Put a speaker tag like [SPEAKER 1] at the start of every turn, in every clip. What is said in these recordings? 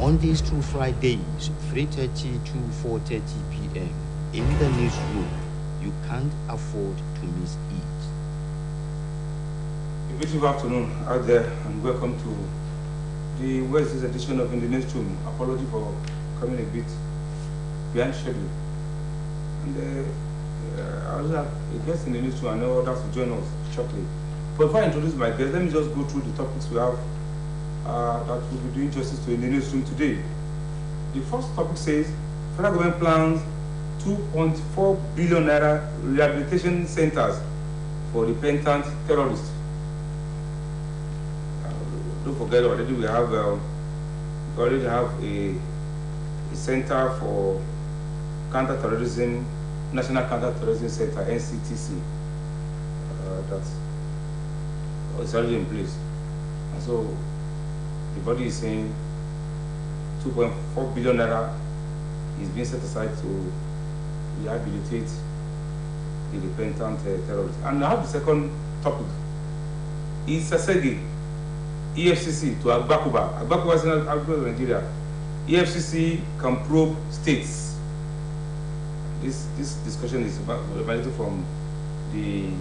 [SPEAKER 1] Mondays through Fridays, 3:30 to 4:30 p.m. in the newsroom. You can't afford to miss it.
[SPEAKER 2] A beautiful afternoon out there, and welcome to the Wednesday's edition of In the Newsroom. Apology for coming a bit behind schedule. And I also have a guest in the newsroom. I know others will join us shortly. But before I introduce my guest, let me just go through the topics we have that will be doing justice to in the newsroom today. The first topic says federal government plans 2.4 billion naira rehabilitation centers for repentant terrorists. Don't forget, already we already have a center for counter-terrorism, National Counter-Terrorism Center, NCTC. That's already in place. And so the body is saying 2.4 billion naira is being set aside to rehabilitate the repentant terrorists. And I have the second topic. It's Sasegi, EFCC to Agbakuba. Agbakuba is in Nigeria. EFCC can probe states. This discussion is emanating from the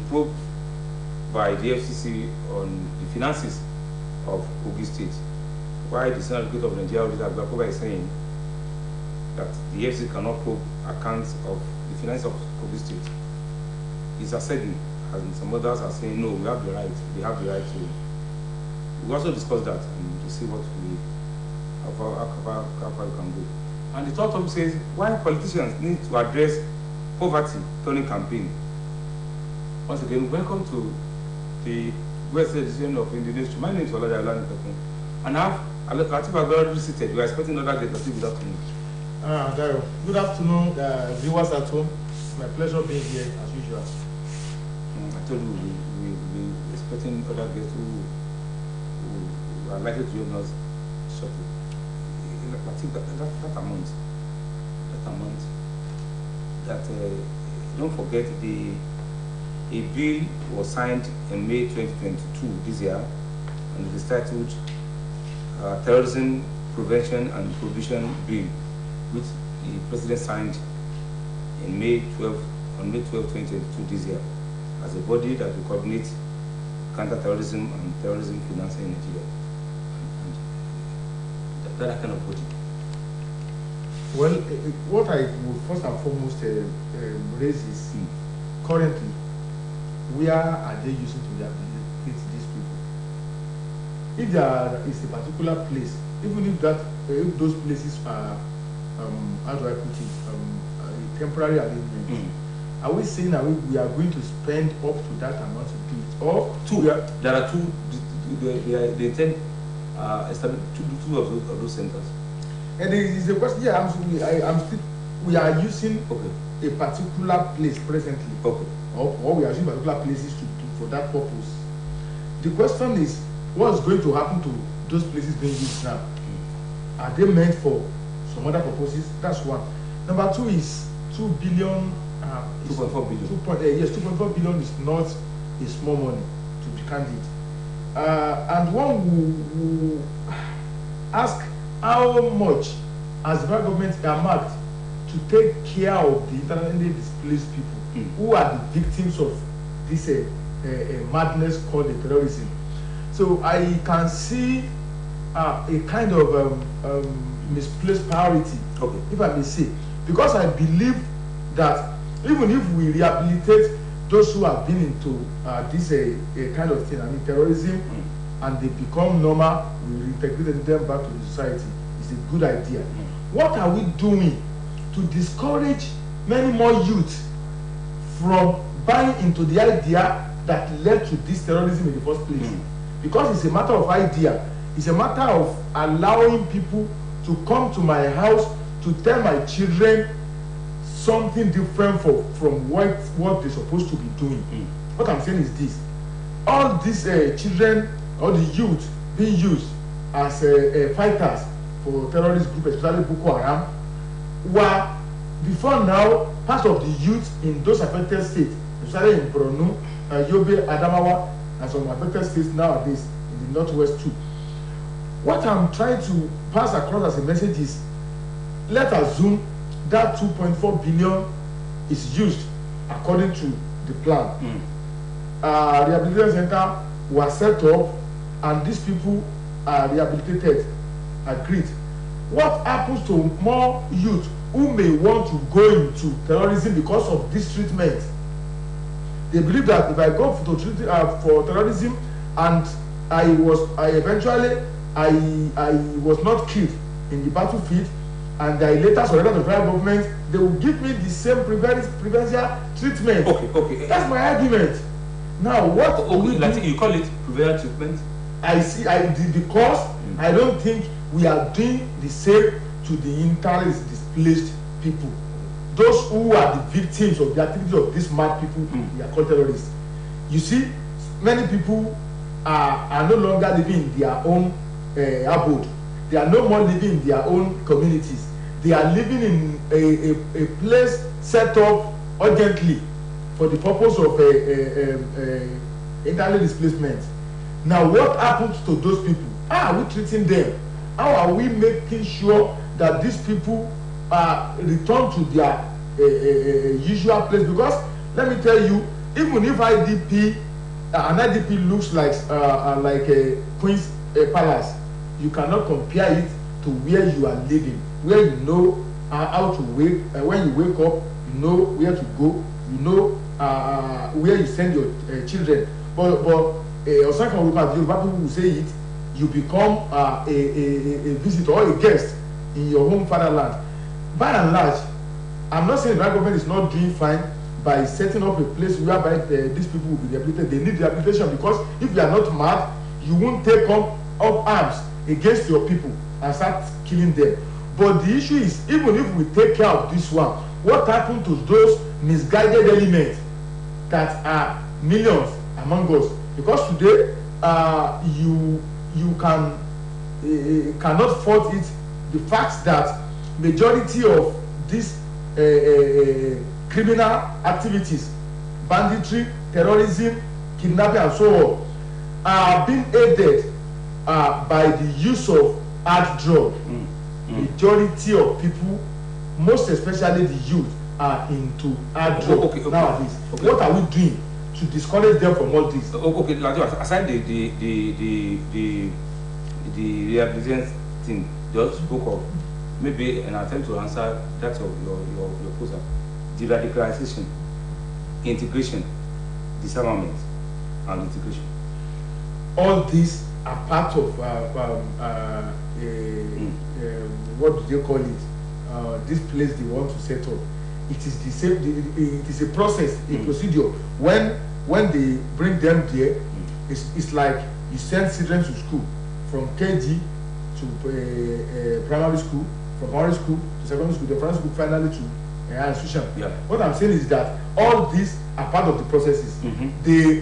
[SPEAKER 2] probe by the EFCC on the finances of Kogi State. Why the Senior Advocate of Nigeria, Agbakuba, is saying that the EFCC cannot probe accounts of the finances of Kogi State. It's Asegi, and some others are saying no, we have the right. They have the right to. We also discussed that and to see how far we can go. And the third topic says why politicians need to address poverty during campaign. Once again, welcome to the West edition of In the Newsroom. My name is Olade Alani Pekun, and I have Latif already seated. We are expecting another guest. Good afternoon.
[SPEAKER 3] Good afternoon, viewers at home. It's my pleasure being here as usual.
[SPEAKER 2] I told you we're expecting other guests who are likely to join us shortly. That amount, don't forget a bill was signed in May 2022 this year, and it is titled Terrorism Prevention and Prohibition Bill, which the President signed in May 12, 2022 this year, as a body that will coordinate counter-terrorism and terrorism financing in Nigeria. And that kind of body.
[SPEAKER 3] Well, what I would first and foremost raise is currently, where are they using to rehabilitate these people? If there is a particular place, even if those places are, how do I put it, a temporary arrangement, are we saying that we are going to spend up to that amount to do it? Or
[SPEAKER 2] there are two, they intend establish two of those centers.
[SPEAKER 3] And there is a question here. We are using a particular place presently, or we are using particular places for that purpose. The question is, what is going to happen to those places being used now? Are they meant for some other purposes? That's one. Number two is 2 billion.
[SPEAKER 2] 2.4 billion.
[SPEAKER 3] Yes, 2.4 billion is not a small money, to be candid. And one will ask, how much has the federal government earmarked to take care of the internally displaced people who are the victims of this madness called the terrorism? So I can see a kind of misplaced priority, if I may say, because I believe that even if we rehabilitate those who have been into this kind of thing, I mean terrorism, and they become normal, we reintegrate them back to the society, it's a good idea. What are we doing to discourage many more youth from buying into the idea that led to this terrorism in the first place? Because it's a matter of idea. It's a matter of allowing people to come to my house to tell my children something different from what they're supposed to be doing. What I'm saying is this: all these children, all the youth being used as fighters for terrorist groups, especially Boko Haram, were before now part of the youth in those affected states, especially in Borno, Yobe, Adamawa, and some affected states nowadays in the northwest too. what I'm trying to pass across as a message is, let's assume that 2.4 billion is used according to the plan. Rehabilitation center was set up and these people are rehabilitated, agreed. What happens to more youth who may want to go into terrorism because of this treatment? They believe that if I go for terrorism and I eventually was not killed in the battlefield and I later surrender to the federal government, they will give me the same preferential treatment.
[SPEAKER 2] Okay.
[SPEAKER 3] That's my argument. Now, what
[SPEAKER 2] you call it preferential treatment?
[SPEAKER 3] I see. Because I don't think we are doing the same to the internally displaced people. Those who are the victims of the activities of these mad people, they are called terrorists. You see, many people are no longer living in their own abode. They are no more living in their own communities. They are living in a place set up urgently for the purpose of internally displacement. Now, what happens to those people? How are we treating them? How are we making sure that these people return to their usual place? Because let me tell you, even if an IDP looks like a Queen's Palace, you cannot compare it to where you are living, where you know how to wake. When you wake up, you know where to go. You know where you send your children. But Osaka people will say it. You become a visitor or a guest in your home fatherland. By and large, I'm not saying the government is not doing fine by setting up a place whereby these people will be rehabilitated. They need rehabilitation, because if you are not mad, you won't take up arms against your people and start killing them. But the issue is, even if we take care of this one, what happened to those misguided elements that are millions among us? Because today, you cannot fault it, the fact that majority of these criminal activities, banditry, terrorism, kidnapping and so on, are being aided by the use of hard drug. Majority of people, most especially the youth, are into hard drug nowadays. What are we doing to discourage them from all this?
[SPEAKER 2] Okay, aside the rehabilitation thing just spoke of, maybe an attempt to answer that of your proposal, the radicalization, integration, disarmament, and integration.
[SPEAKER 3] All these are part of what do they call it? This place they want to set up. It is the same. It is a process, a procedure. When they bring them there, it's like you send children to school, from KG to primary school, from primary school to secondary school, the primary school finally to institution.
[SPEAKER 2] Yeah.
[SPEAKER 3] What I'm saying is that all these are part of the processes. The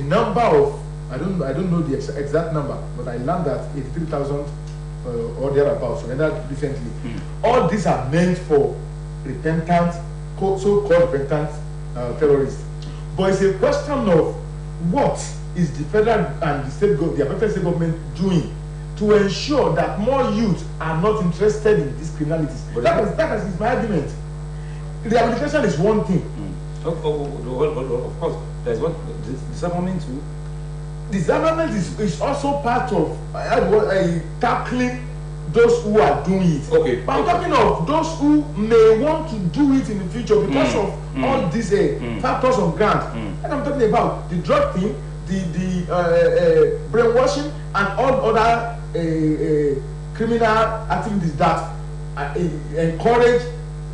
[SPEAKER 3] number of I don't know the exact number, but I learned that 83,000 or thereabouts, recently. All these are meant for repentant, so-called repentant terrorists. But it's a question of what is the federal and the state government doing to ensure that more youth are not interested in these criminalities. But that is my argument. Rehabilitation is one thing.
[SPEAKER 2] Of course, there's what disarmament too.
[SPEAKER 3] Disarmament is also part of tackling those who are doing it.
[SPEAKER 2] Okay.
[SPEAKER 3] But I'm talking of those who may want to do it in the future because of all these factors on ground. And I'm talking about the drug thing, the brainwashing, and all other criminal activities that encourage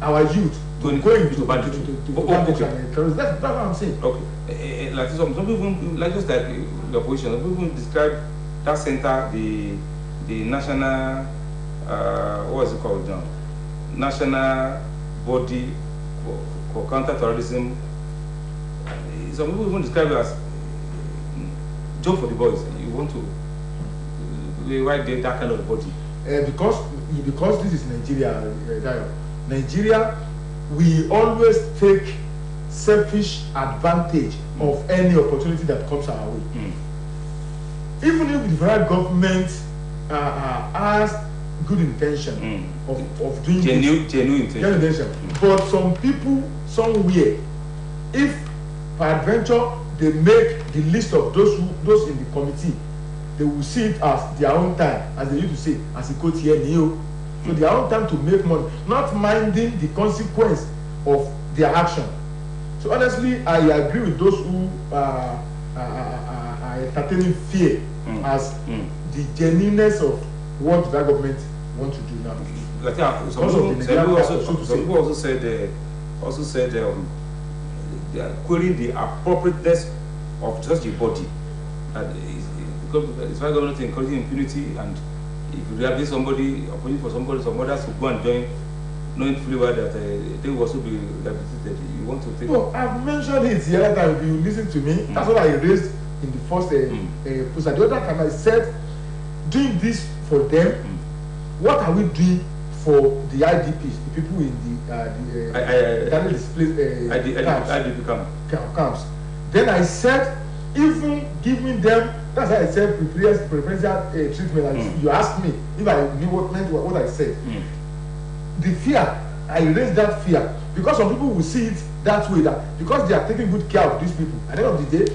[SPEAKER 3] our youth to go into banditry and terrorism. That's what I'm saying.
[SPEAKER 2] Okay. Like some people, like just like the opposition, some people describe that center, the national, what is it called now? National body for counter-terrorism. Some people even describe it as job for the boys. You want to why they that kind of body? Because
[SPEAKER 3] this is Nigeria, Nigeria, we always take selfish advantage of any opportunity that comes our way. even if the federal government has good intention of doing
[SPEAKER 2] genuine intention.
[SPEAKER 3] But some people somewhere, if peradventure they make the list of those in the committee, they will see it as their own time, as they used to say, as a quote here, Neo. So their own time to make money, not minding the consequence of their action. So honestly, I agree with those who are entertaining fear as the genuineness of what the government want to do now.
[SPEAKER 2] Some people also said they are querying the appropriateness of such a body. Because it's why government encouraging impunity, and if you have somebody opposing for somebody, some others to go and join, knowing fully well that they will also be rehabilitated. You want to take.
[SPEAKER 3] No, I've mentioned it the other time. If you listen to me, that's what I raised in the first post. The other time I said, doing this for them, what are we doing for the IDPs, the people in the internally displaced camps? Then I said, even giving them, that's why I said preferential treatment. And you asked me if I knew what I said. The fear, I raised that fear because some people will see it that way, that because they are taking good care of these people, at the end of the day,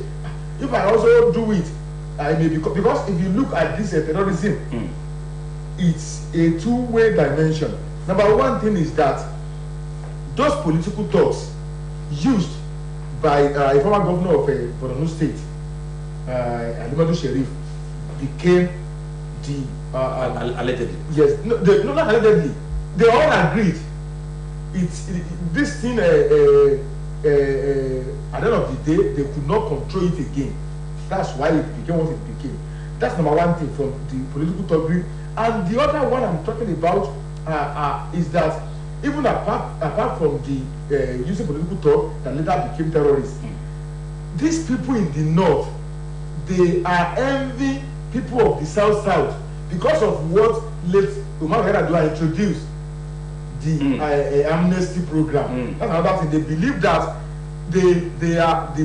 [SPEAKER 3] if I also do it, I may because if you look at this terrorism, it's a two-way dimension. Number one thing is that those political talks used by a former governor of Borno State, Alimadu Sheriff, became the
[SPEAKER 2] allegedly.
[SPEAKER 3] Yes, no, not allegedly. They all agreed. This thing. At the end of the day, they could not control it again. That's why it became what it became. That's number one thing from the political talk group. And the other one I'm talking about is that even apart from the using political talk that later became terrorists, these people in the north, they are envy people of the south because of what late Umar Yar'Adua introduced, the amnesty program. That's another thing. They believe that the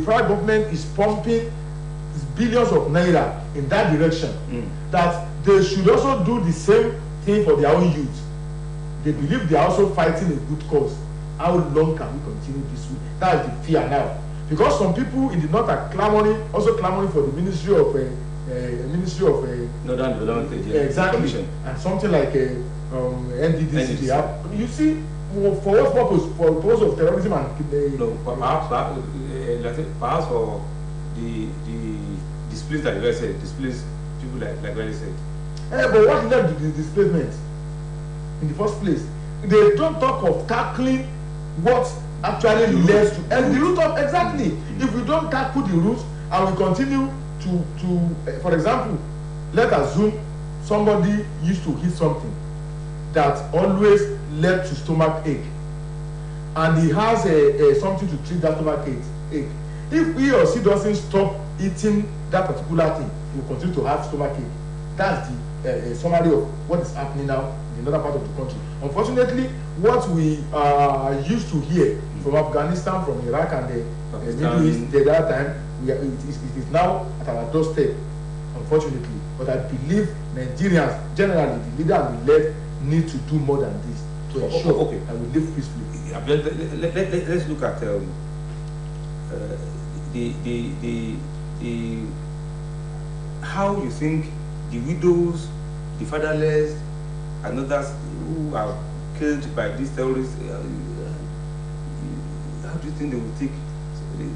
[SPEAKER 3] federal government is pumping billions of naira in that direction, that they should also do the same thing for their own youth. They believe they are also fighting a good cause. How long can we continue this way? That is the fear now, because some people in the north are clamoring for the Ministry of
[SPEAKER 2] Northern Development Agency.
[SPEAKER 3] Exactly, and something like NDDC. They have, you see, for what purpose? For the purpose of terrorism and
[SPEAKER 2] perhaps for the displaced, like I said, displaced people, like I said.
[SPEAKER 3] But what led to the displacement in the first place? They don't talk of tackling what actually leads to, and the root of exactly. If we don't tackle the roots and we continue to for example, let's assume somebody used to eat something that always led to stomach ache, and he has something to treat that stomach ache. If he or she doesn't stop eating that particular thing, he will continue to have stomach ache. That's the summary of what is happening now in another part of the country. Unfortunately, what we used to hear from Afghanistan, from Iraq, and the Middle East at that time, it is now at our doorstep, unfortunately. But I believe Nigerians, generally, the leaders we led, need to do more than this to ensure that we live peacefully.
[SPEAKER 2] Let's look at how you think the widows, the fatherless, and others who are killed by these terrorists, how do you think they will take?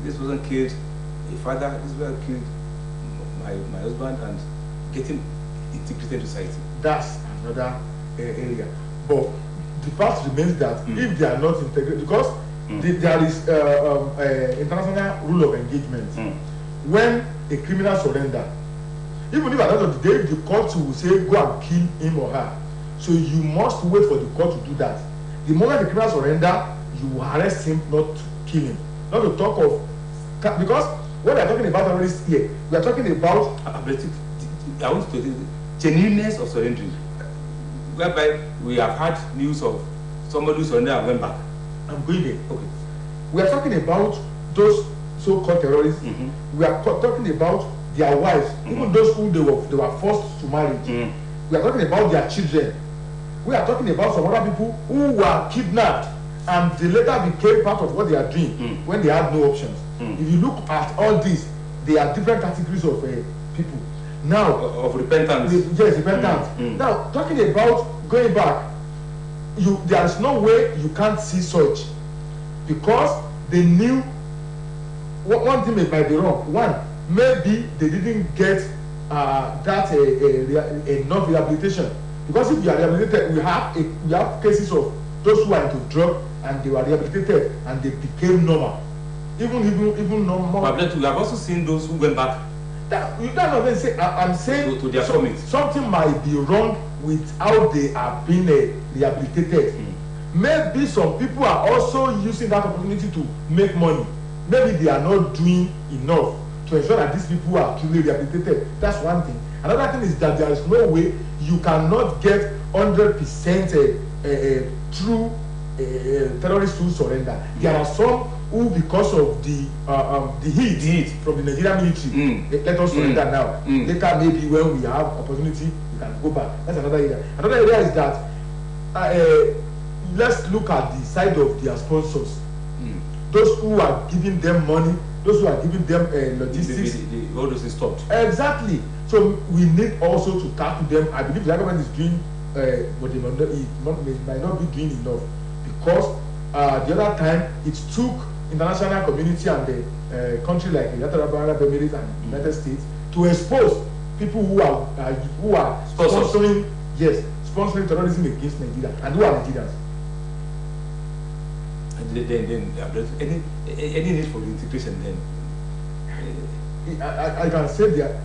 [SPEAKER 2] This wasn't killed a father, this was killed my husband, and getting integrated into society.
[SPEAKER 3] That's another area. But the fact remains that if they are not integrated, because there is international rule of engagement. When a criminal surrender, even if at the end of the day the court will say go and kill him or her, so you must wait for the court to do that. The moment the criminal surrender, you arrest him, not to kill him. Not to talk of, because when we are talking about terrorists here, we are talking about
[SPEAKER 2] I want to say genuineness of surrendering, whereby we have had news of somebody who surrendered and went back.
[SPEAKER 3] I'm going there. Okay. We are talking about those so-called terrorists. We are talking about their wives, even those who they were forced to marriage. We are talking about their children. We are talking about some other people who were kidnapped and they later became part of what they are doing when they had no options. If you look at all this, they are different categories of people. Now,
[SPEAKER 2] of repentance.
[SPEAKER 3] Yes, repentance. Now, talking about going back, there is no way you can't see such, because they knew one thing might be wrong. One, maybe they didn't get that enough rehabilitation, because if you are rehabilitated, we have cases of those who are into drug and they were rehabilitated and they became normal, even normal.
[SPEAKER 2] But we have also seen those who went back.
[SPEAKER 3] You don't know. I'm saying
[SPEAKER 2] to their commits.
[SPEAKER 3] Something might be wrong with how they are being rehabilitated. Maybe some people are also using that opportunity to make money. Maybe they are not doing enough to ensure that these people are truly rehabilitated. That's one thing. Another thing is that there is no way you cannot get 100% true terrorists who surrender. There are some who, because of the heat from the Nigerian military, let us surrender now. Later, maybe when we have opportunity, we can go back. That's another area. Another area is that let's look at the side of their sponsors. Those who are giving them money, those who are giving them logistics.
[SPEAKER 2] All those is stopped.
[SPEAKER 3] Exactly. So we need also to tackle them. I believe the government is doing, but they might not be doing enough, because the other time it took international community and the country like the United Arab Emirates and United States to expose people who are sponsoring terrorism against Nigeria and who are Nigerians.
[SPEAKER 2] Then any need for integration then?
[SPEAKER 3] I can say that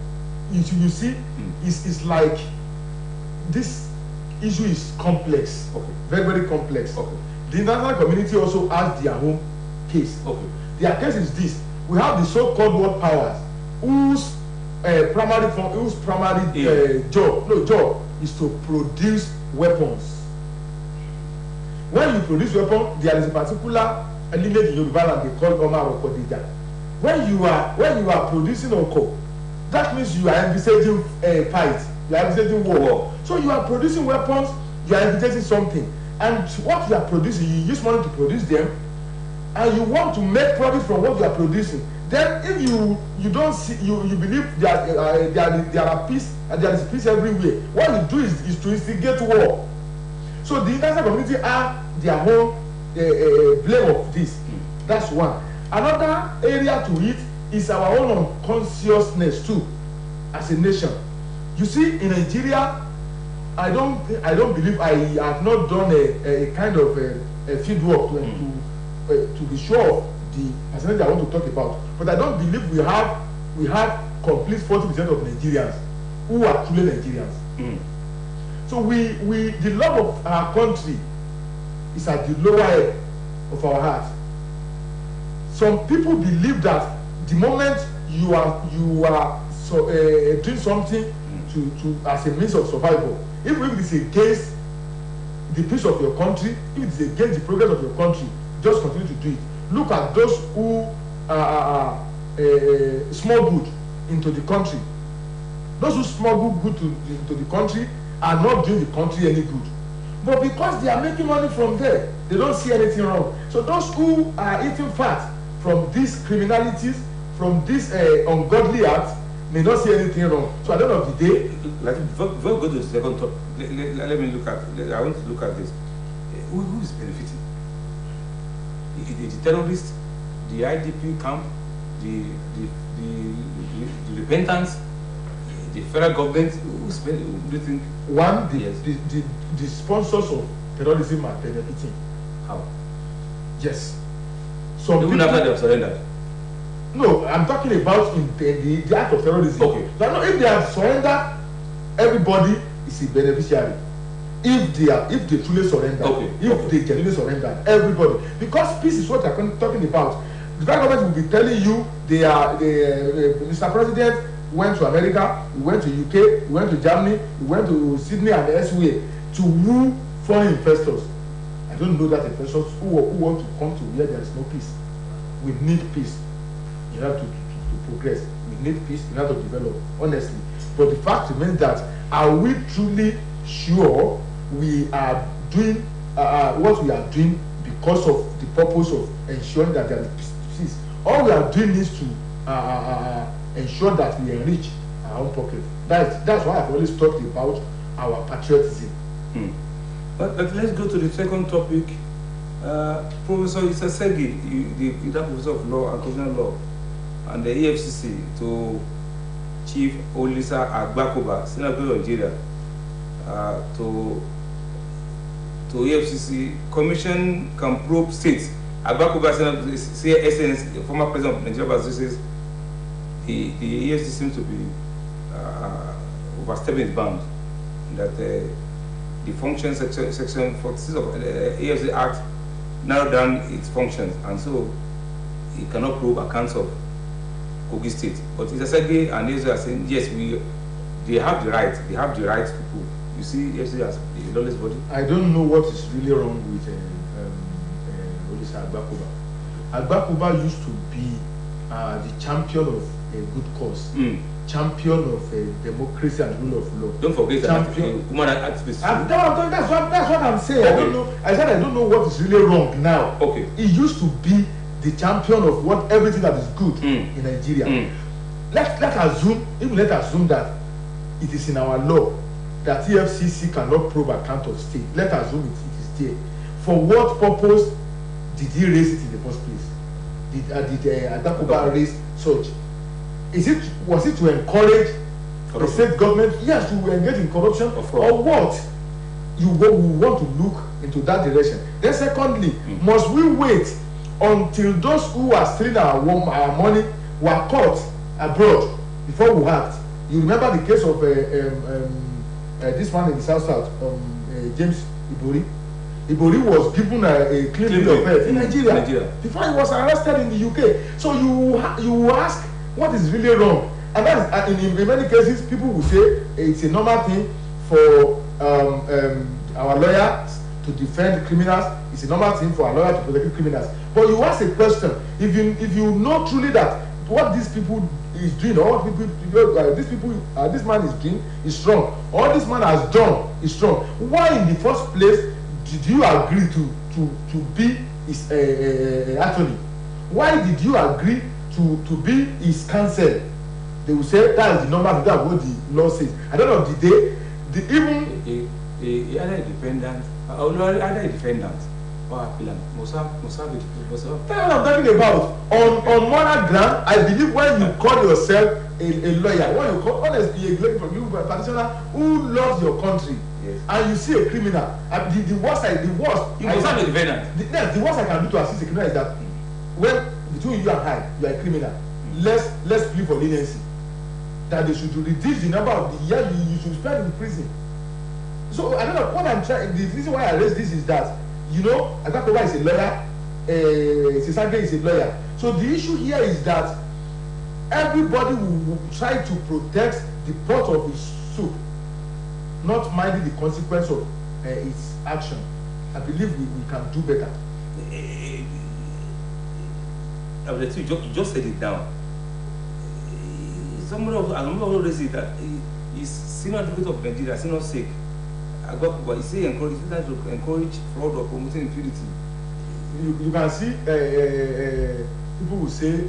[SPEAKER 3] you see, it's like this issue is complex, very, very complex. The international community also has their own case. Their case is this: we have the so-called world powers whose primary job is to produce weapons. When you produce weapons, there is a particular lineage in Yoruba land they call Omar Okodija. When you are producing Oko, that means you are envisaging a fight, you are envisaging war. So you are producing weapons, you are envisaging something, and what you are producing, you use money to produce them, and you want to make profit from what you are producing. Then if you don't see, you believe that there are peace and there is peace everywhere, what you do is to instigate war. So the international community are their own blame of this. That's one. Another area to it is our own unconsciousness too, as a nation. You see, in Nigeria, I don't believe I have not done a kind of a field work to be sure of the percentage I want to talk about. But I don't believe we have complete 40% of Nigerians who are truly Nigerians. So the love of our country is at the lower end of our heart. Some people believe that the moment you are doing something to as a means of survival, even if it is against the peace of your country, if it is against the progress of your country, just continue to do it. Look at those who smuggle good into the country. Those who smuggle good into the country are not doing the country any good. But because they are making money from there, they don't see anything wrong. So those who are eating fat from these criminalities, from these ungodly acts, may not see anything wrong. So at the end of the day,
[SPEAKER 2] before we go to the second topic, let me look at. I want to look at this. Who is benefiting? The terrorists, the IDP camp, the repentance, the federal government. Who's benefiting?
[SPEAKER 3] One, the sponsors of terrorism are benefiting.
[SPEAKER 2] How?
[SPEAKER 3] Yes.
[SPEAKER 2] Even after they have surrendered.
[SPEAKER 3] No, I'm talking about in the act of terrorism.
[SPEAKER 2] Okay.
[SPEAKER 3] Now, if they have surrendered, everybody is a beneficiary. If they truly surrender, if they genuinely surrender, everybody. Because peace is what they're talking about. The federal government will be telling you Mr. President went to America, we went to UK, we went to Germany, we went to Sydney and elsewhere to woo foreign investors. I don't know that investors who want to come to where there is no peace. We need peace in order to progress. We need peace in order to develop, honestly. But the fact remains that are we truly sure we are doing what we are doing because of the purpose of ensuring that there is peace? All we are doing is to ensure that we enrich our own pocket. That's why I've always talked about our patriotism.
[SPEAKER 2] But let's go to the second topic. Professor Isasegi, the professor of law and constitutional law, and the EFCC, to Chief Olisa Agbakoba, Senator of Nigeria, to EFCC, Commission can probe states. Agbakoba, Senator, former president of Nigeria, says the EFCC seems to be overstepping its bounds. That the function section 46 of the EFCC Act narrowed down its functions, and so it cannot probe accounts of Kogi State. But Isasegi and Israel are saying yes, they have the right. They have the right to prove. You see, EFCC as a lawless body.
[SPEAKER 3] I don't know what is really wrong with Olisa Agbakoba. Agbakoba used to be the champion of a good cause, champion of democracy and rule of law.
[SPEAKER 2] Don't forget
[SPEAKER 3] champion.
[SPEAKER 2] that human activist.
[SPEAKER 3] That's what I'm saying.
[SPEAKER 2] Okay.
[SPEAKER 3] I don't know. I said I don't know what is really wrong now.
[SPEAKER 2] Okay.
[SPEAKER 3] He used to be the champion of what everything that is good in Nigeria. Let's assume that it is in our law that EFCC cannot probe account of state. Let's assume it is there. For what purpose did he raise it in the first place? Did Agbakoba raise such? Was it to encourage the state government, yes, to engage in corruption, or what? We want to look into that direction. Then secondly, must we wait until those who are stealing our money were caught abroad before we act? You remember the case of this man in the South, James Ibori. Ibori was given a clean bill of health in Nigeria before he was arrested in the UK. So you ask, what is really wrong? And that is, in many cases, people will say it's a normal thing for our lawyers to defend criminals. It's a normal thing for our lawyers to protect criminals. But you ask a question: if you know truly that what these people is doing, or what this man is doing is wrong, or this man has done is wrong, why in the first place did you agree to be his attorney? Why did you agree to be his counsel? They will say that is the normal thing, that's what the law says. At the end of the day,
[SPEAKER 2] either a defendant or appellant must have
[SPEAKER 3] that's what I'm talking about. On moral ground, I believe when you call yourself a lawyer, when you call honestly a practitioner who loves your country, yes, and you see a criminal, the worst
[SPEAKER 2] you must have a defendant.
[SPEAKER 3] The worst I can do to assist a criminal is that when between you and I, you are a criminal, let's plead for leniency, that they should reduce the number of the years you should spend in prison. So I don't know what I'm trying. The reason why I raise this is that, you know, Agbakoba is a lawyer, Sisage is a lawyer. So the issue here is that everybody will try to protect the pot of his soup, not minding the consequence of its action. I believe we can do better.
[SPEAKER 2] You just said it down. Somebody also raised it that he's senior advocate of Nigeria, senior sake. Agbakoba, he say encourage fraud or promoting impunity.
[SPEAKER 3] You can see people will say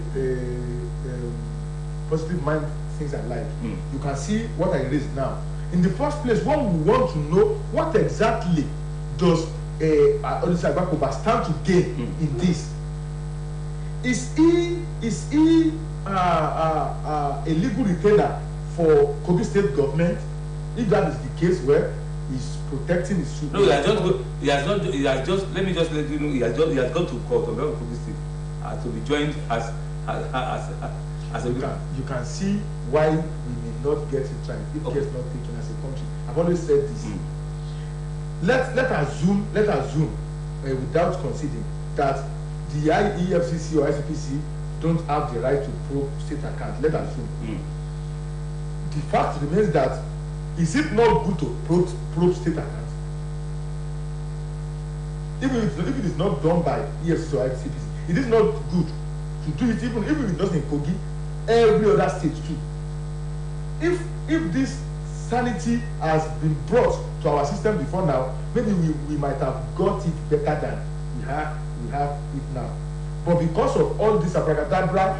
[SPEAKER 3] positive mind things are like. You can see what I raised now. In the first place, one we want to know what exactly does Olisa Agbakoba stand to gain in this. Is he a legal retainer for Kogi State government? If that is the case, where he's protecting his suit.
[SPEAKER 2] No, he has just let me just let you know, he has gone to court on behalf of Kogi State to be joined as a
[SPEAKER 3] you can see why we may not get it right if care is not taken as a country. I've always said this. Let assume without conceding that the EFCC or ICPC don't have the right to probe state accounts. Let assume. The fact remains that is it not good to probe state accounts? Even if it is not done by EFCC or ICPC, it is not good to do it even if it doesn't in Kogi. every other state too. If this sanity has been brought to our system before now, maybe we might have got it better than we have it now. But because of all this abracadabra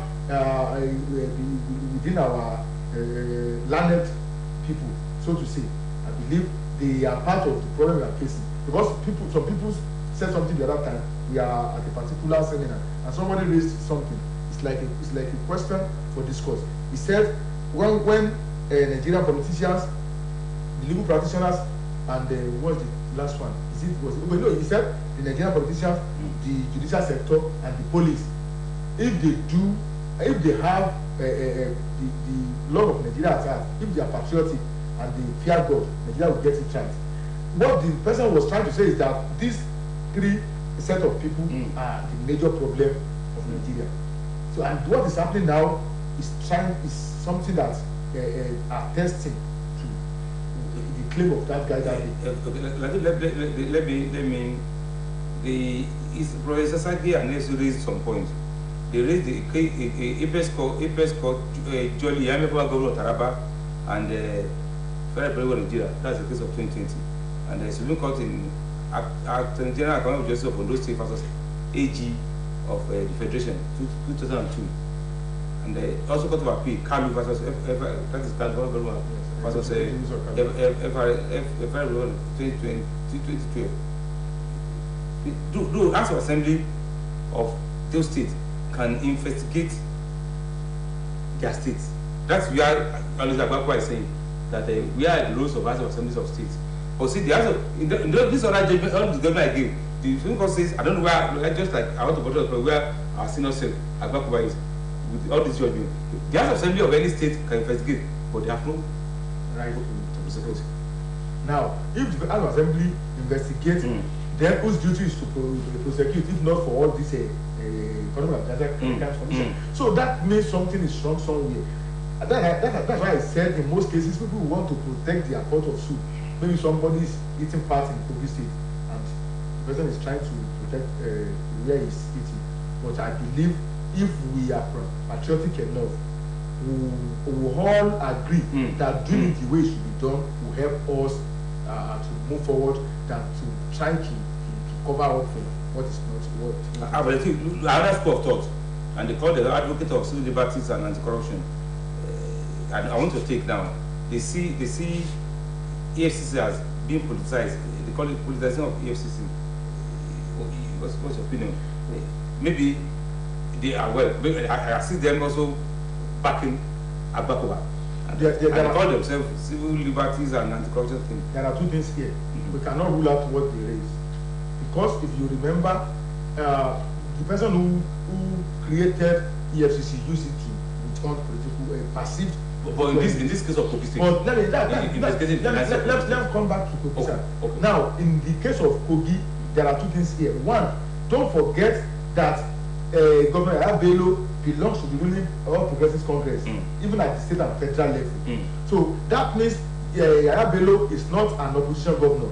[SPEAKER 3] within our learned people, so to say, I believe they are part of the problem we are facing. Because some people said something the other time. We are at a particular seminar and somebody raised something. It's like a question for discourse. He said when Nigerian politicians, the legal practitioners, and what's the last one? He said the Nigerian politicians, the judicial sector, and the police, if they have the law of Nigeria at heart, if they are patriotic and they fear God, Nigeria will get it right. What the person was trying to say is that these three set of people are the major problem of Nigeria. So, and what is happening now is something that are testing to the claim of that guy that
[SPEAKER 2] let me Professor Sagi and Nelson raised some points. They raised the Apex Court Jolly, I'm a governor of Taraba and Federal President of Nigeria. That's the case of 2020. And the Supreme Court in Attorney General Account of Justice of Ondo State versus AG of the Federation 2002. And also Court of Appeal, Kalu versus that is Kalu versus FRL 2012. The House of Assembly of those states can investigate their states. That's where Alice Agbakwa is saying that we are the rules of House of Assemblies of states. But see, the House of this other judgment, all the government I gave, the Supreme Court says, I don't know where, just like I want to go to where our senior self, Agbakwa is, with all this judgment. The House of Assembly of any state can investigate, but they have no right to prosecute.
[SPEAKER 3] Now, if the House of Assembly investigates, then whose duty is to prosecute, if not for all this economic commission? So that means something is wrong somewhere. That's why I said in most cases people want to protect their pot of soup. Maybe somebody is eating part in Kogi State and the person is trying to protect where he's eating. But I believe if we are patriotic enough, we will all agree that doing it the way it should be done will help us to move forward than to try to cover up for what is not what.
[SPEAKER 2] Another school of thought, and they call the advocate of civil liberties and anti-corruption. And I want to take down. They see EFCC as being politicized. They call it politicizing of EFCC. What's your opinion? Maybe they are well. Maybe I see them also backing Agbakwa. They call themselves civil liberties and anti-corruption thing.
[SPEAKER 3] There are two things here. We cannot rule out what they raise. Because if you remember, the person who created EFCC used it to respond political perceived.
[SPEAKER 2] But in this case of Kogi State,
[SPEAKER 3] but let's come back to Kogi State. Okay. Now, in the case of Kogi, there are two things here. One, don't forget that Governor Bello belongs to the ruling All Progressives Congress, even at the state and federal level. So that means Bello is not an opposition governor.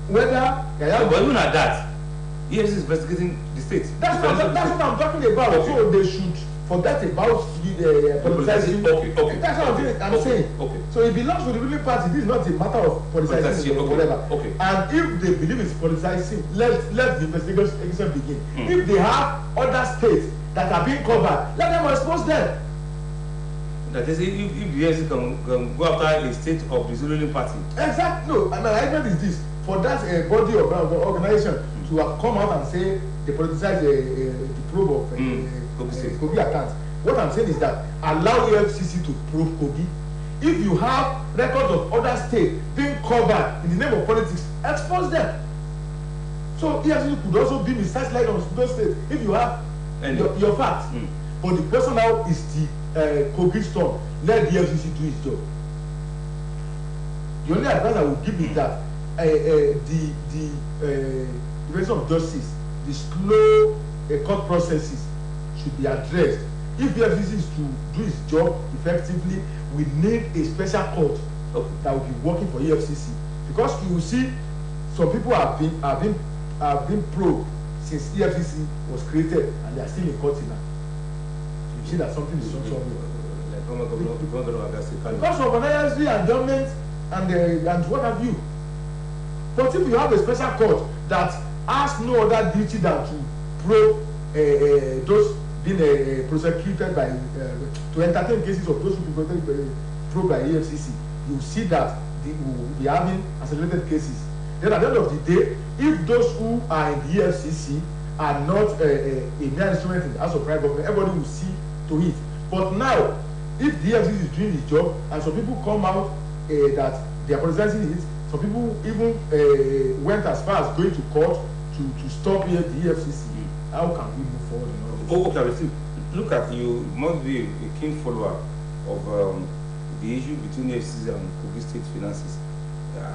[SPEAKER 3] Whether
[SPEAKER 2] but even at that, EFCC is investigating the state. That's what
[SPEAKER 3] I'm talking about. Okay. So they should forget about politicizing.
[SPEAKER 2] Okay.
[SPEAKER 3] That's what I'm saying. Okay. So it belongs to the ruling party. This is not a matter of politicizing or whatever.
[SPEAKER 2] Okay.
[SPEAKER 3] And if they believe it's politicizing, let the investigation begin. If they have other states that are being covered, let them expose them.
[SPEAKER 2] That is, if the EFCC can go after a state of the ruling party.
[SPEAKER 3] Exactly. No, my argument is this: for that body of organization to have come out and say they politicize the probe of Kogi accounts. What I'm saying is that allow EFCC to probe Kogi. If you have records of other states being covered in the name of politics, expose them. So EFCC could also be the light on those states if you have your facts. But the person now is the Kogi storm. Let the EFCC do its job. The only advice I would give is that the Department of Justice, the slow court processes should be addressed. If the EFCC is to do its job effectively, we need a special court that will be working for EFCC. Because you will see some people have been probed since EFCC was created and they are still in court now. You see that something is wrong somewhere. Because of anarchy and government and what have you. But if you have a special court that has no other duty than to probe those being prosecuted by to entertain cases of those who be probed by EFCC, you see that they will be having accelerated cases. Then at the end of the day, if those who are in the EFCC are not a mere instrument in the House of Private Government, everybody will see to it. But now, if the EFCC is doing its job and some people come out that they are politicizing it, some people even went as far as going to court to stop the EFCC. How can we move forward in all this?
[SPEAKER 2] Okay, look at you must be a keen follower of the issue between EFCC and Kogi State finances.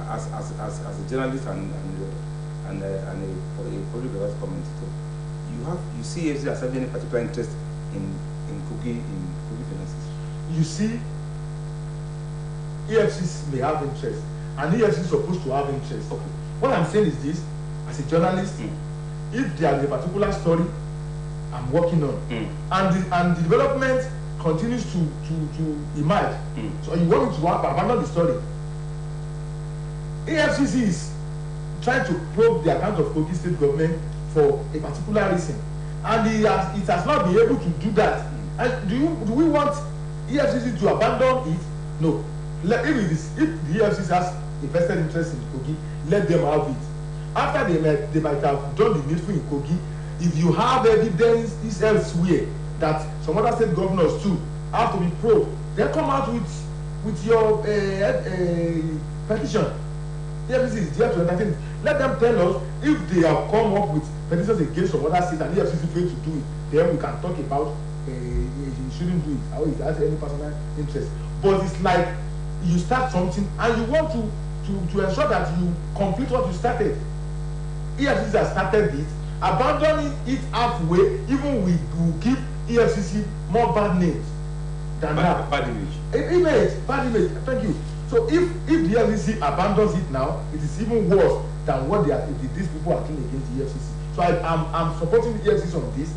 [SPEAKER 2] As a journalist and a public affairs commentator, you see EFCC as having any particular interest in Kogi finances.
[SPEAKER 3] You see, EFCC may have interest, and EFCC is supposed to have interest. Okay. What I'm saying is this: as a journalist, if there is a particular story I'm working on, and the development continues to emerge, so you want me to abandon the story. EFCC is trying to probe the account of Kogi State government for a particular reason, and it has not been able to do that. And do we want EFCC to abandon it? No. If the EFCC has a vested interest in Kogi, let them have it. After they might have done the needful in Kogi, if you have evidence elsewhere that some other state governors too have to be probed, then come out with your petition. The EFCC is there to entertain it. Let them tell us if they have come up with petitions against some other states and the EFCC failed to do it. Then we can talk about you shouldn't do it, how it has any personal interest. But it's like you start something and you want to ensure that you complete what you started. EFCC has started it, abandoning it halfway, even we will give EFCC more bad names than that.
[SPEAKER 2] Bad image.
[SPEAKER 3] Bad image. Thank you. So if the EFCC abandons it now, it is even worse than what these people are doing against the EFCC. So I'm supporting the EFCC on this.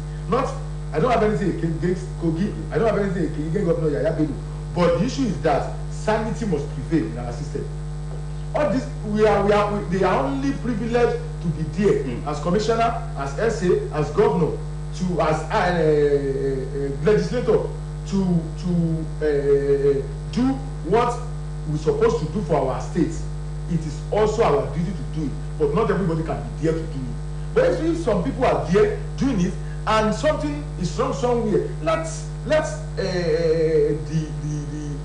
[SPEAKER 3] I don't have anything against Kogi. I don't have anything against Governor Yaya Bello. But the issue is that sanity must prevail in our system. All this, they are only privileged to be there as commissioner, as SA, as governor, as legislator, to do what we're supposed to do for our states. It is also our duty to do it, but not everybody can be there to do it. But if some people are there doing it and something is wrong somewhere, let's the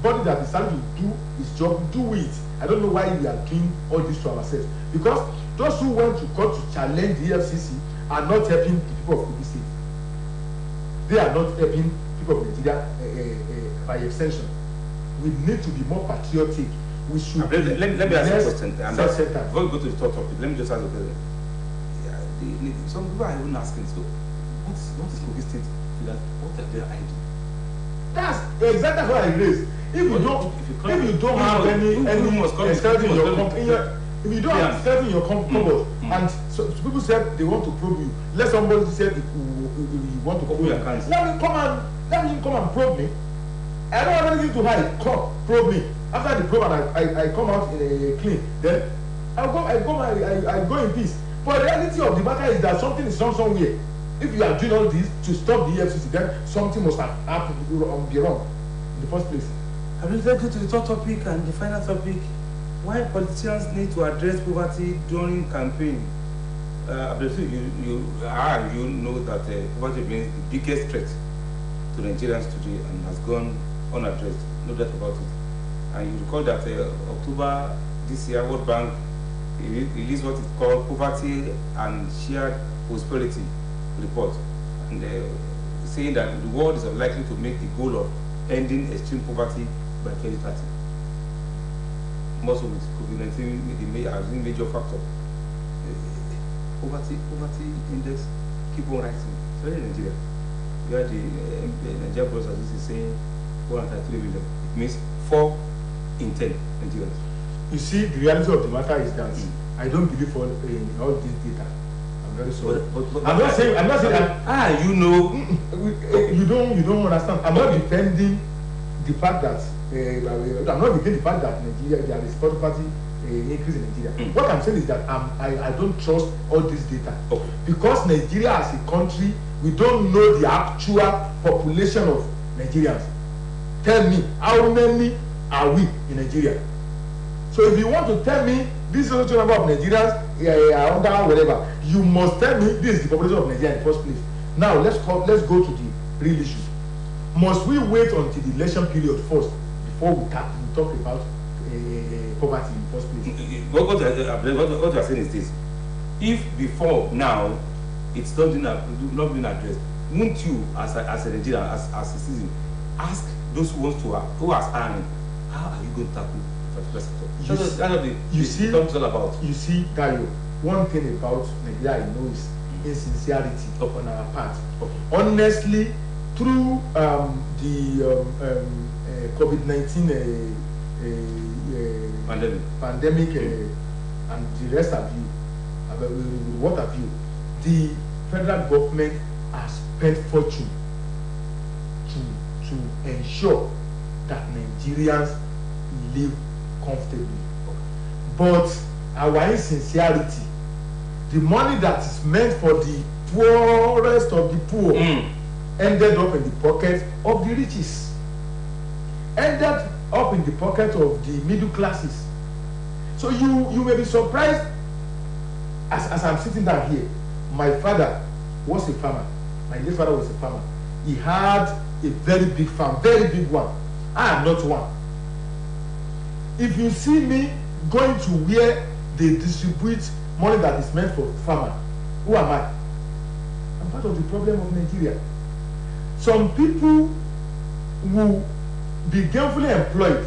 [SPEAKER 3] body that decided to do its job do it. I don't know why we are doing all this to ourselves, because those who went to court to challenge the EFCC are not helping the people of Kogi State. They are not helping people of Nigeria by extension. We need to be more patriotic. We should.
[SPEAKER 2] Let me ask you a question. Before we go to the third topic, let me just ask a question. Some people are even asking, so what is Kogi State? What are their ideas?
[SPEAKER 3] That's exactly what I raised. If you don't have any skeleton in your company, if you don't have skeleton in your cupboard, and so people said they want to probe you, let somebody said you want to probe you. Let me come and probe me. I don't have anything to hide. Come probe me. After the probe and I come out clean, then I go in peace. But the reality of the matter is that something is wrong somewhere. If you are doing all this to stop the EFCC, then something must have happened be wrong in the first place.
[SPEAKER 2] I will then go to the third topic and the final topic. Why politicians need to address poverty during campaign? You know that poverty remains the biggest threat to Nigerians today and has gone unaddressed. No doubt about it. And you recall that October this year, World Bank released what is called Poverty and Shared Prosperity report, and saying that the world is unlikely to make the goal of ending extreme poverty by 2030. Most of it COVID-19 as a major factor. Poverty index keep on rising. Especially in Nigeria, where the Nigerian Brothers is saying 103 million. It means 4 in 10 Nigerians.
[SPEAKER 3] You see, the reality of the matter is that I don't believe in all this data I'm very sorry.
[SPEAKER 2] But
[SPEAKER 3] I'm not saying that.
[SPEAKER 2] You know.
[SPEAKER 3] You don't understand. I'm not defending the fact that I'm not defending the fact that Nigeria there is poverty increase in Nigeria. What I'm saying is that I don't trust all this data because Nigeria as a country, we don't know the actual population of Nigerians. Tell me, how many are we in Nigeria? So if you want to tell me this is the number of Nigerians under whatever, you must tell me this is the population of Nigeria in the first place. Now let's go to the real issue. Must we wait until the election period first before we talk about poverty in the first place?
[SPEAKER 2] What you are saying is this: if before now it's not been addressed, won't you, as a Nigerian, as a citizen, ask those who are earning, how are you going to tackle particular sector? That's what it's all about. You see,
[SPEAKER 3] Dayo, one thing about Nigeria I know is insincerity on our part. Honestly, through the COVID-19 pandemic and the rest of you, what have you, the federal government has spent fortune to ensure that Nigerians live comfortably. But our insincerity, the money that is meant for the poorest of the poor ended up in the pocket of the riches, ended up in the pocket of the middle classes. So you may be surprised as I'm sitting down here. My father was a farmer. My late father was a farmer. He had a very big farm, very big one. I am not one. If you see me going to where they distribute money that is meant for farmer, who am I? I'm part of the problem of Nigeria. Some people will be gainfully employed.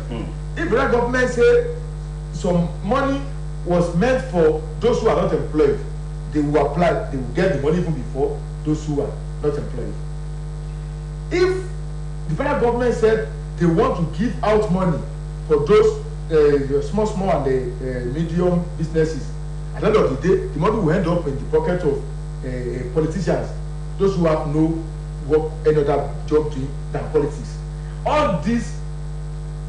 [SPEAKER 3] If the government say some money was meant for those who are not employed, they will apply, they will get the money even before those who are not employed. If the federal government said they want to give out money for those small and medium businesses, at the end of the day, the money will end up in the pocket of politicians, those who have no work, any other job doing than politics. All this,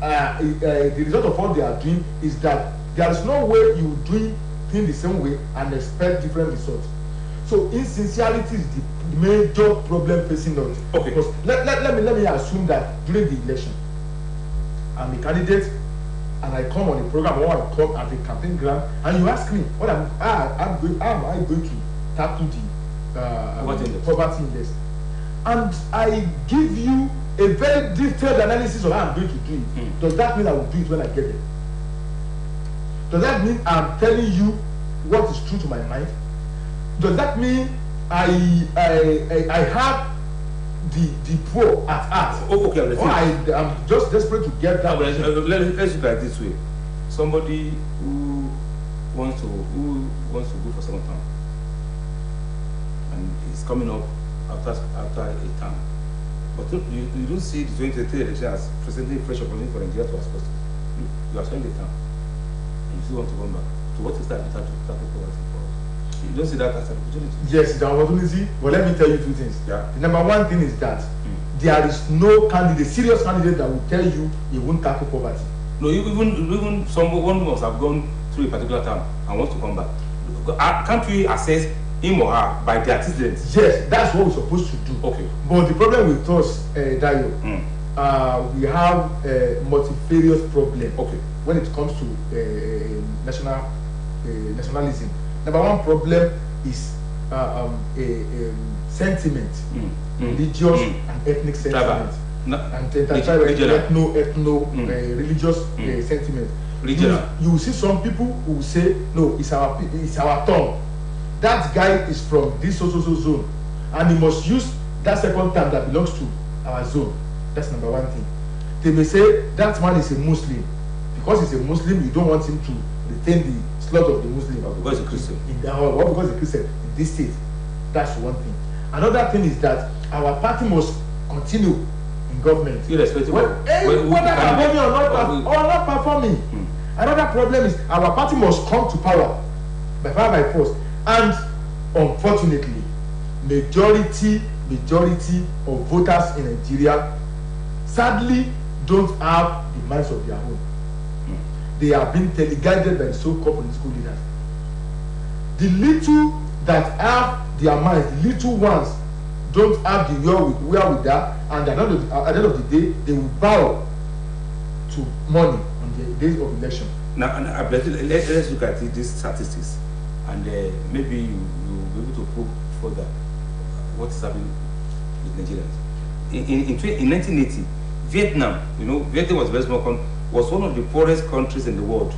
[SPEAKER 3] the result of all they are doing is that there is no way you doing things the same way and expect different results. So insincerity is the major problem facing us. Okay. Because let me assume that during the election, I'm a candidate and I come on a program or I come at a campaign ground and you ask me what how am I going to tackle the poverty index, and I give you a very detailed analysis of how I'm going to do it. Does that mean I will do it when I get there? Does that mean I'm telling you what is true to my mind? Does that mean I have the poor at heart?
[SPEAKER 2] Okay,
[SPEAKER 3] or I'm just desperate to get that.
[SPEAKER 2] Let's look at it this way. Somebody who wants to go for some time and is coming up after a term, but you don't see the 2023 election as presenting fresh opportunity for Nigeria to aspire. You are spending the term and you still want to come back. To what extent you start to tackle poverty for us? You don't see that as an opportunity.
[SPEAKER 3] Yes, it's an opportunity, but let me tell you two things. Yeah. The number one thing is that there is no candidate, serious candidate, that will tell you he won't tackle poverty.
[SPEAKER 2] No, even someone must have gone through a particular term and wants to come back. Can't we assess him or her by their antecedents?
[SPEAKER 3] Yes, that's what we're supposed to do.
[SPEAKER 2] Okay.
[SPEAKER 3] But the problem with us, Dayo, we have a multifarious problem. Okay. When it comes to nationalism. Number one problem is sentiment, religious and ethnic sentiment, and religious sentiment. You will see some people who will say, no, it's our turn. That guy is from this so zone, and he must use that second term that belongs to our zone. That's number one thing. They may say that man is a Muslim. Because he's a Muslim, you don't want him to retain the slot of the Muslim.
[SPEAKER 2] Because he's a Christian.
[SPEAKER 3] Because he's a Christian in this state. That's one thing. Another thing is that our party must continue in government.
[SPEAKER 2] Irrespective of
[SPEAKER 3] whether performing or not performing. Another problem is our party must come to power by fire by force. And unfortunately, majority of voters in Nigeria sadly don't have the minds of their own. They are being teleguided by the so-called political leaders. The little that have their minds, the little ones, don't have the wherewithal, and at the end of the day, they will bow to money on the days of election.
[SPEAKER 2] Now, let's look at these statistics, and maybe you'll be able to probe further what is happening with Nigerians. In 1980, Vietnam, Vietnam was very small country, was one of the poorest countries in the world,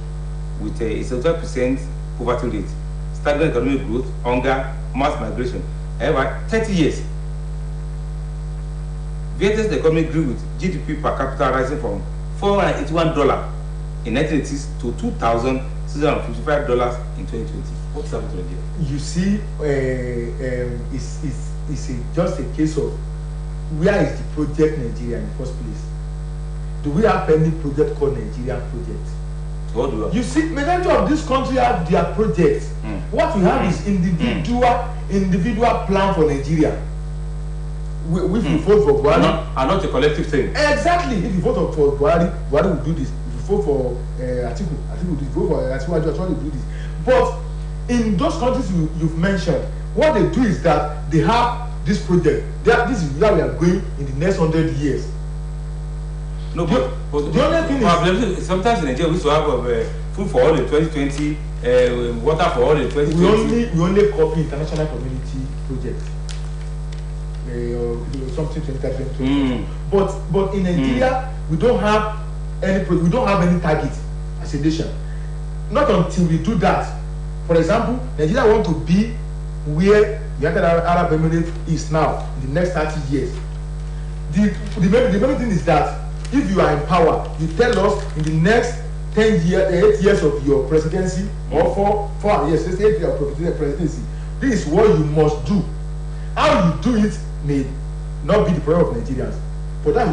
[SPEAKER 2] with a 75% poverty rate, stagnant economic growth, hunger, mass migration. However, 30 years, Vietnam's economy grew with GDP per capita rising from $481 in 1980s to $2,655 in 2020. What's happening to Nigeria?
[SPEAKER 3] You see, it's just a case of where is the project Nigeria in the first place? Do we have any project called Nigerian project?
[SPEAKER 2] What do we have?
[SPEAKER 3] You see, majority of this country have their projects. What we have is individual plan for Nigeria. If you vote for Buhari,
[SPEAKER 2] and not a collective thing.
[SPEAKER 3] Exactly. If you vote for Buhari, Buhari will do this. If you vote for Atiku will do this. Vote for Atiku will do this. But in those countries you've mentioned, what they do is that they have this project. This is where we are going in the next 100 years.
[SPEAKER 2] No, but
[SPEAKER 3] the only thing
[SPEAKER 2] is sometimes in Nigeria we used to have food for all in 2020, water for all in 2020.
[SPEAKER 3] We only copy international community projects. Or something 2020. But in Nigeria, we don't have any target as a nation. Not until we do that. For example, Nigeria want to be where the United Arab Emirates is now in the next 30 years. The main thing is that if you are in power, you tell us in the next 8 years of your presidency, or 4 years, 8 years of presidency, this is what you must do. How you do it may not be the problem of Nigerians, but that's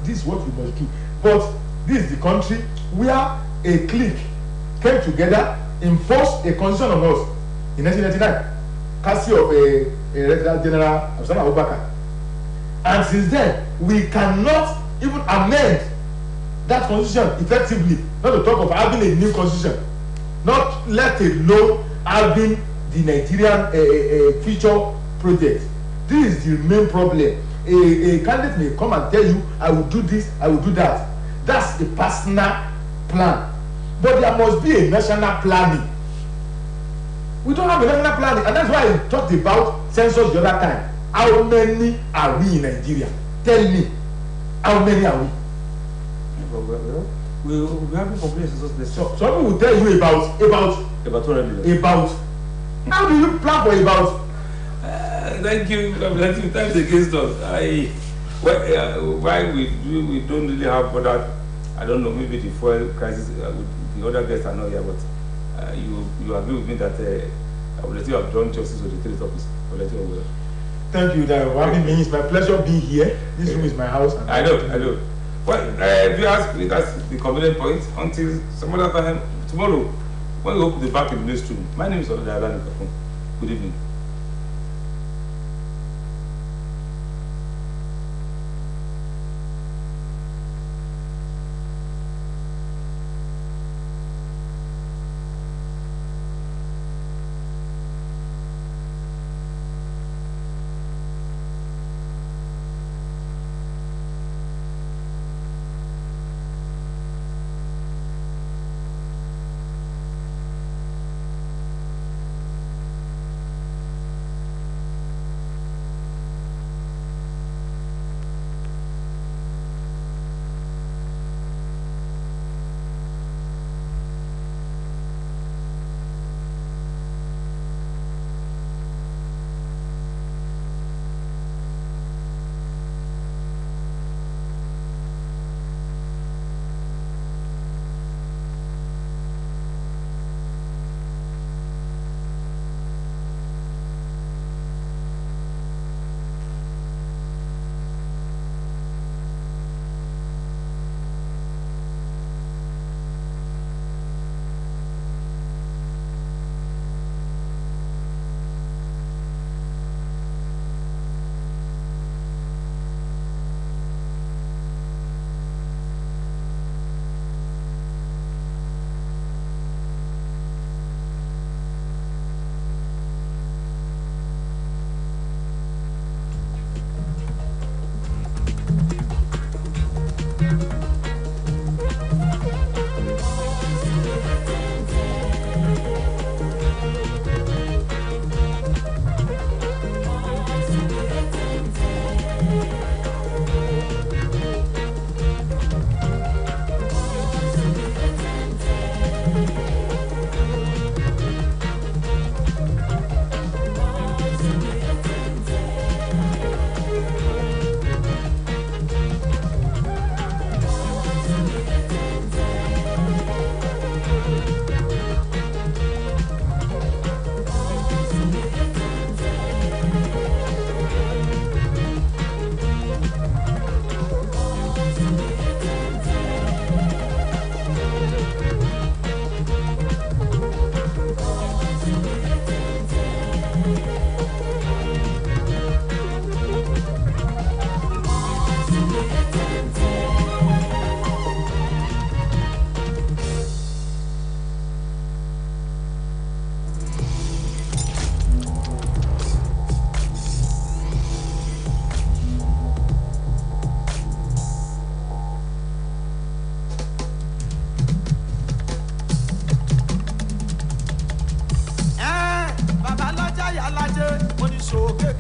[SPEAKER 3] this is what you must do. But this is the country where a clique came together, enforced a constitution on us in 1999, courtesy of a Regular General Absalom Abubakar. And since then, we cannot even amend that constitution effectively, not to talk of having a new constitution, not let alone having the Nigerian future project. This is the main problem. A candidate may come and tell you, I will do this, I will do that. That's a personal plan. But there must be a national planning. We don't have a national planning, and that's why I talked about census the other time. How many are we in Nigeria? Tell me, how many are we?
[SPEAKER 2] We have populations.
[SPEAKER 3] Some people will tell you about
[SPEAKER 2] 200 million.
[SPEAKER 3] About how do you plan for about?
[SPEAKER 2] Thank you. Times against us. Why we don't really have that. I don't know. Maybe the fuel crisis. The other guests are not here, but you agree with me that I will let you have done justice with the 3 topics. I will let you have.
[SPEAKER 3] Thank you, Dayo. For having me. It's my pleasure being here. This room is my house.
[SPEAKER 2] I know. Well, if you ask me, that's the convenient point. Until some other time, tomorrow, when we open the back in the newsroom. My name is Oladayo. Good evening.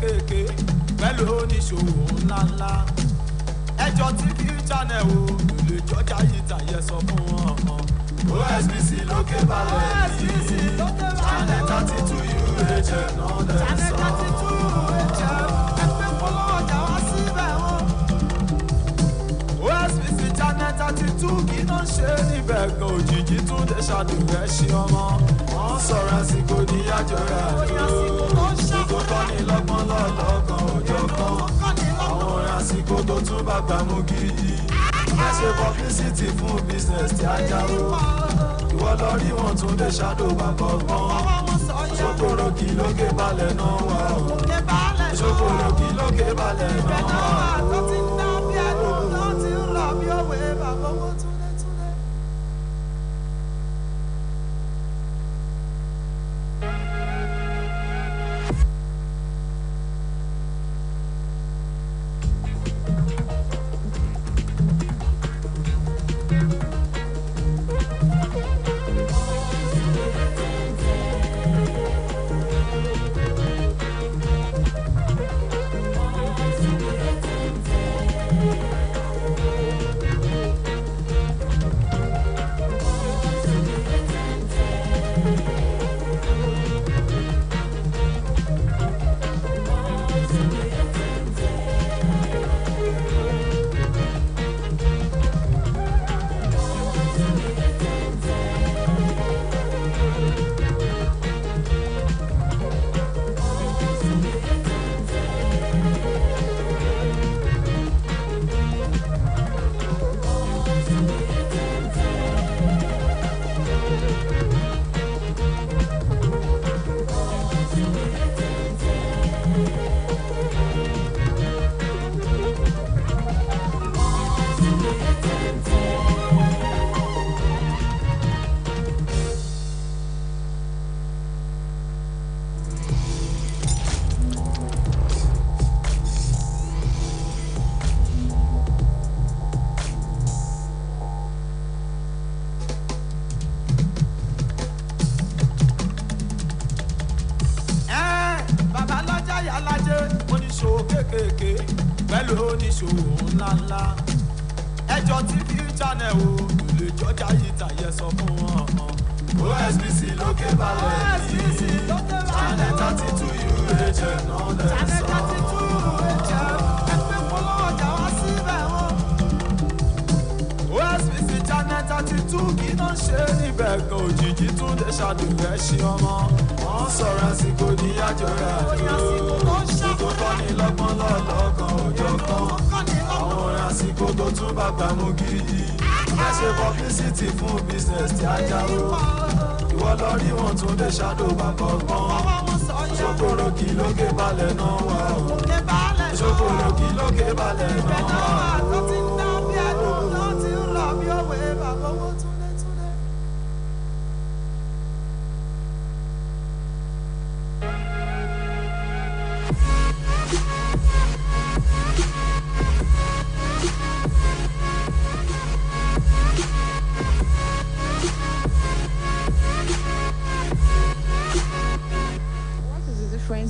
[SPEAKER 4] kéékèèké pẹ̀lú oníṣòwò ńláńlá. Ẹjọ́ TV channel o lè jọjà yìí tàyẹ sọ fún wọn. OSBC lókè balẹ̀ yìí channel 32 UHF náà dẹ̀ sọ. Channel 32 UHF ẹgbẹ́ polówó ọjà wá síbẹ̀ wọn. OSBC channel 32 kí ló ń ṣe níbẹ̀ gan òjijì tún dé ṣàdùrẹ́ ṣe ọmọ. Wọ́n sọ̀rọ̀ àsìkò níyàjọ́ rẹ̀ àjò. Ṣògo kọ́ ni lọ́gbọ́n lọ́lọ́kan òjò kan. Àwọn orin àsìkò tó tún bá gbà mú gidi. Ẹ ṣe publicity fún business tí a jáwó. Ìwọ lọ rí wọn tún dé ṣàdó bàbá ọgbọ́n. Ṣòkòrò kí lókè balẹ̀ náà wà o. Ṣòkòrò kí lókè balẹ̀ náà wà o. Pẹ̀lú oníṣòwò ńláńlá. Ẹjọ́ TV channel o lè jọjà yìí tàyẹ sọ fún wọn. OSBC lókè balẹ̀ yìí channel 32 UHF náà dẹ̀ sọ. Channel 32 UHF ẹgbẹ́ polówó ọjà wá síbẹ̀ wọn. OSBC channel 32 kí ló ń ṣe níbẹ̀ gan òjijì tún dé ṣàdùrẹ́ ṣe ọmọ. Wọ́n sọ̀rọ̀ àsìkò níyàjọ́ rẹ̀ àjò. Ṣògo kọ́ ni lọ́gbọ́n lọ́lọ́kan òjò kan. Àwọn orin àsìkò tó tún bá gbà mú gidi. Ẹ ṣe publicity fún business tí a jáwó. Ìwọ lọ rí wọn tún dé ṣàdó bàbá ọgbọ́n. Ṣòkòrò kí lókè balẹ̀ náà wà o. Ṣòkòrò kí lókè balẹ̀ náà wà o.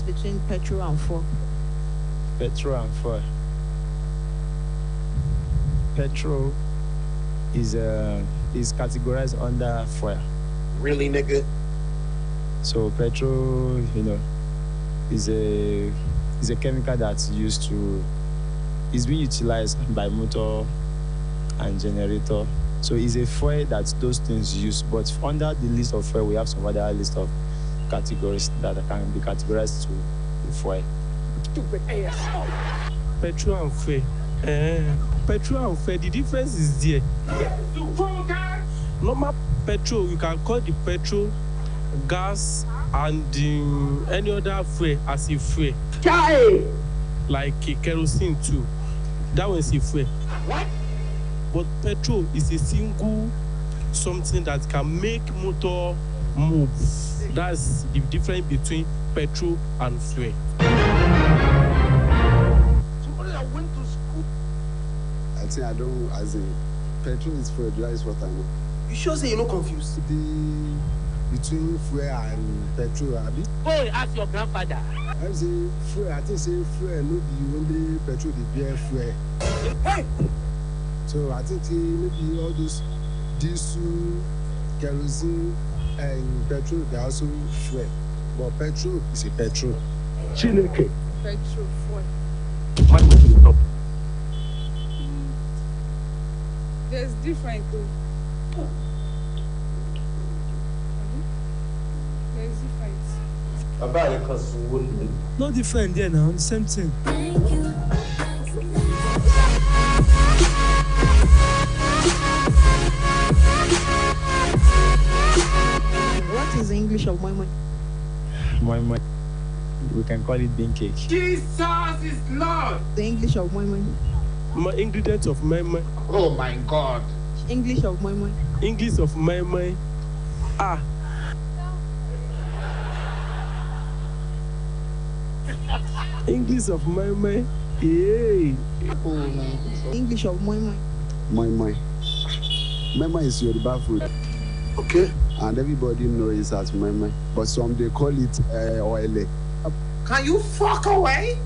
[SPEAKER 5] Between petrol and fuel.
[SPEAKER 6] Petrol and fuel. Petrol is categorized under fuel.
[SPEAKER 7] Really, nigga?
[SPEAKER 6] So petrol, is a chemical that's is being utilized by motor and generator. So it's a fuel that those things use. But under the list of fuel, we have some other list of categories that can be categorized to the fuel.
[SPEAKER 8] Petrol and fuel. Petrol and fuel, the difference is there. Normal petrol, you can call the petrol, gas, and any other fuel as a fuel. Like kerosene too. That one is a fuel. What? But petrol is a single something that can make motor move. That's the difference between petrol and fuel.
[SPEAKER 7] Somebody that went to school. I think I don't, as in, petrol is fuel, that is what I know.
[SPEAKER 9] You sure say you're not confused?
[SPEAKER 7] The
[SPEAKER 9] between fuel and petrol, abi?
[SPEAKER 7] Go ask your grandfather.
[SPEAKER 9] I say fuel. I think say fuel no be only petrol dey bear fuel.
[SPEAKER 7] Hey!
[SPEAKER 9] So I think maybe all those diesel, kerosene, and petrol they also fuel. But petrol is a petrol.
[SPEAKER 7] Chineke.
[SPEAKER 5] Petrol, fuel.
[SPEAKER 7] What was the top?
[SPEAKER 5] There's different though. There's different.
[SPEAKER 10] No different there now, the same thing.
[SPEAKER 5] What is the English of moi moi?
[SPEAKER 6] Moi moi. We can call it bean cake.
[SPEAKER 2] Jesus is Lord.
[SPEAKER 5] The English of moi moi.
[SPEAKER 8] My ingredient of moi moi.
[SPEAKER 3] Oh my God.
[SPEAKER 5] English of moi moi.
[SPEAKER 8] English of moi moi. Ah. English of moi moi. Yeah.
[SPEAKER 5] English of moi moi.
[SPEAKER 9] Moi moi. Moi moi is Yoruba food.
[SPEAKER 3] Okay.
[SPEAKER 9] And everybody knows it as moi moi. But some they call it oile.
[SPEAKER 7] Can you fuck away?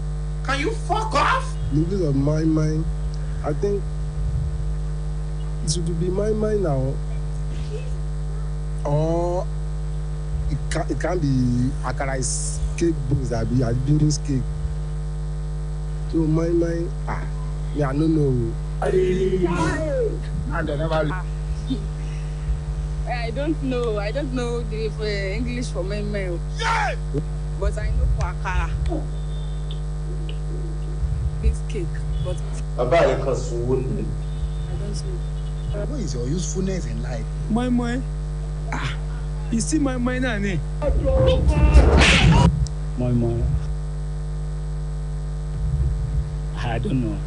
[SPEAKER 7] Can you fuck off?
[SPEAKER 9] The English of moi moi, I think it should be moi moi now. Or it can be akara is cake beans, abi beans cake. So moi moi, me I don't know.
[SPEAKER 3] And they never.
[SPEAKER 5] I don't know the English for moi moi.
[SPEAKER 7] Yeah!
[SPEAKER 5] But I know for akara. This cake, but I don't know.
[SPEAKER 3] What is your usefulness in life?
[SPEAKER 10] My moi. You see my moi now, ne?
[SPEAKER 6] Moi moi. I don't know.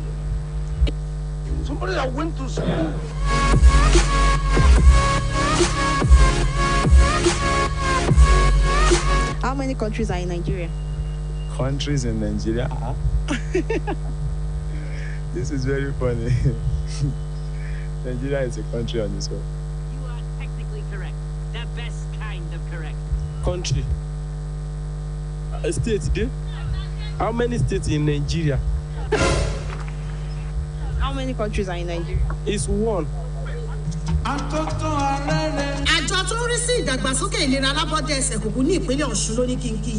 [SPEAKER 7] Somebody that went to school.
[SPEAKER 5] How many countries are in Nigeria?
[SPEAKER 6] Countries in Nigeria. This is very funny. Nigeria is a country on its own.
[SPEAKER 11] You are technically correct. The best kind of correct.
[SPEAKER 8] Country. A state there. How many states in Nigeria?
[SPEAKER 5] How many countries are in Nigeria?
[SPEAKER 8] It's one.
[SPEAKER 12] àjọ tó ń rí sí ìdàgbàsókè ìlera alábọ́dé ẹsẹ̀ kùkú ní ìpínlẹ̀ Ọ̀ṣun ló ní kí n kí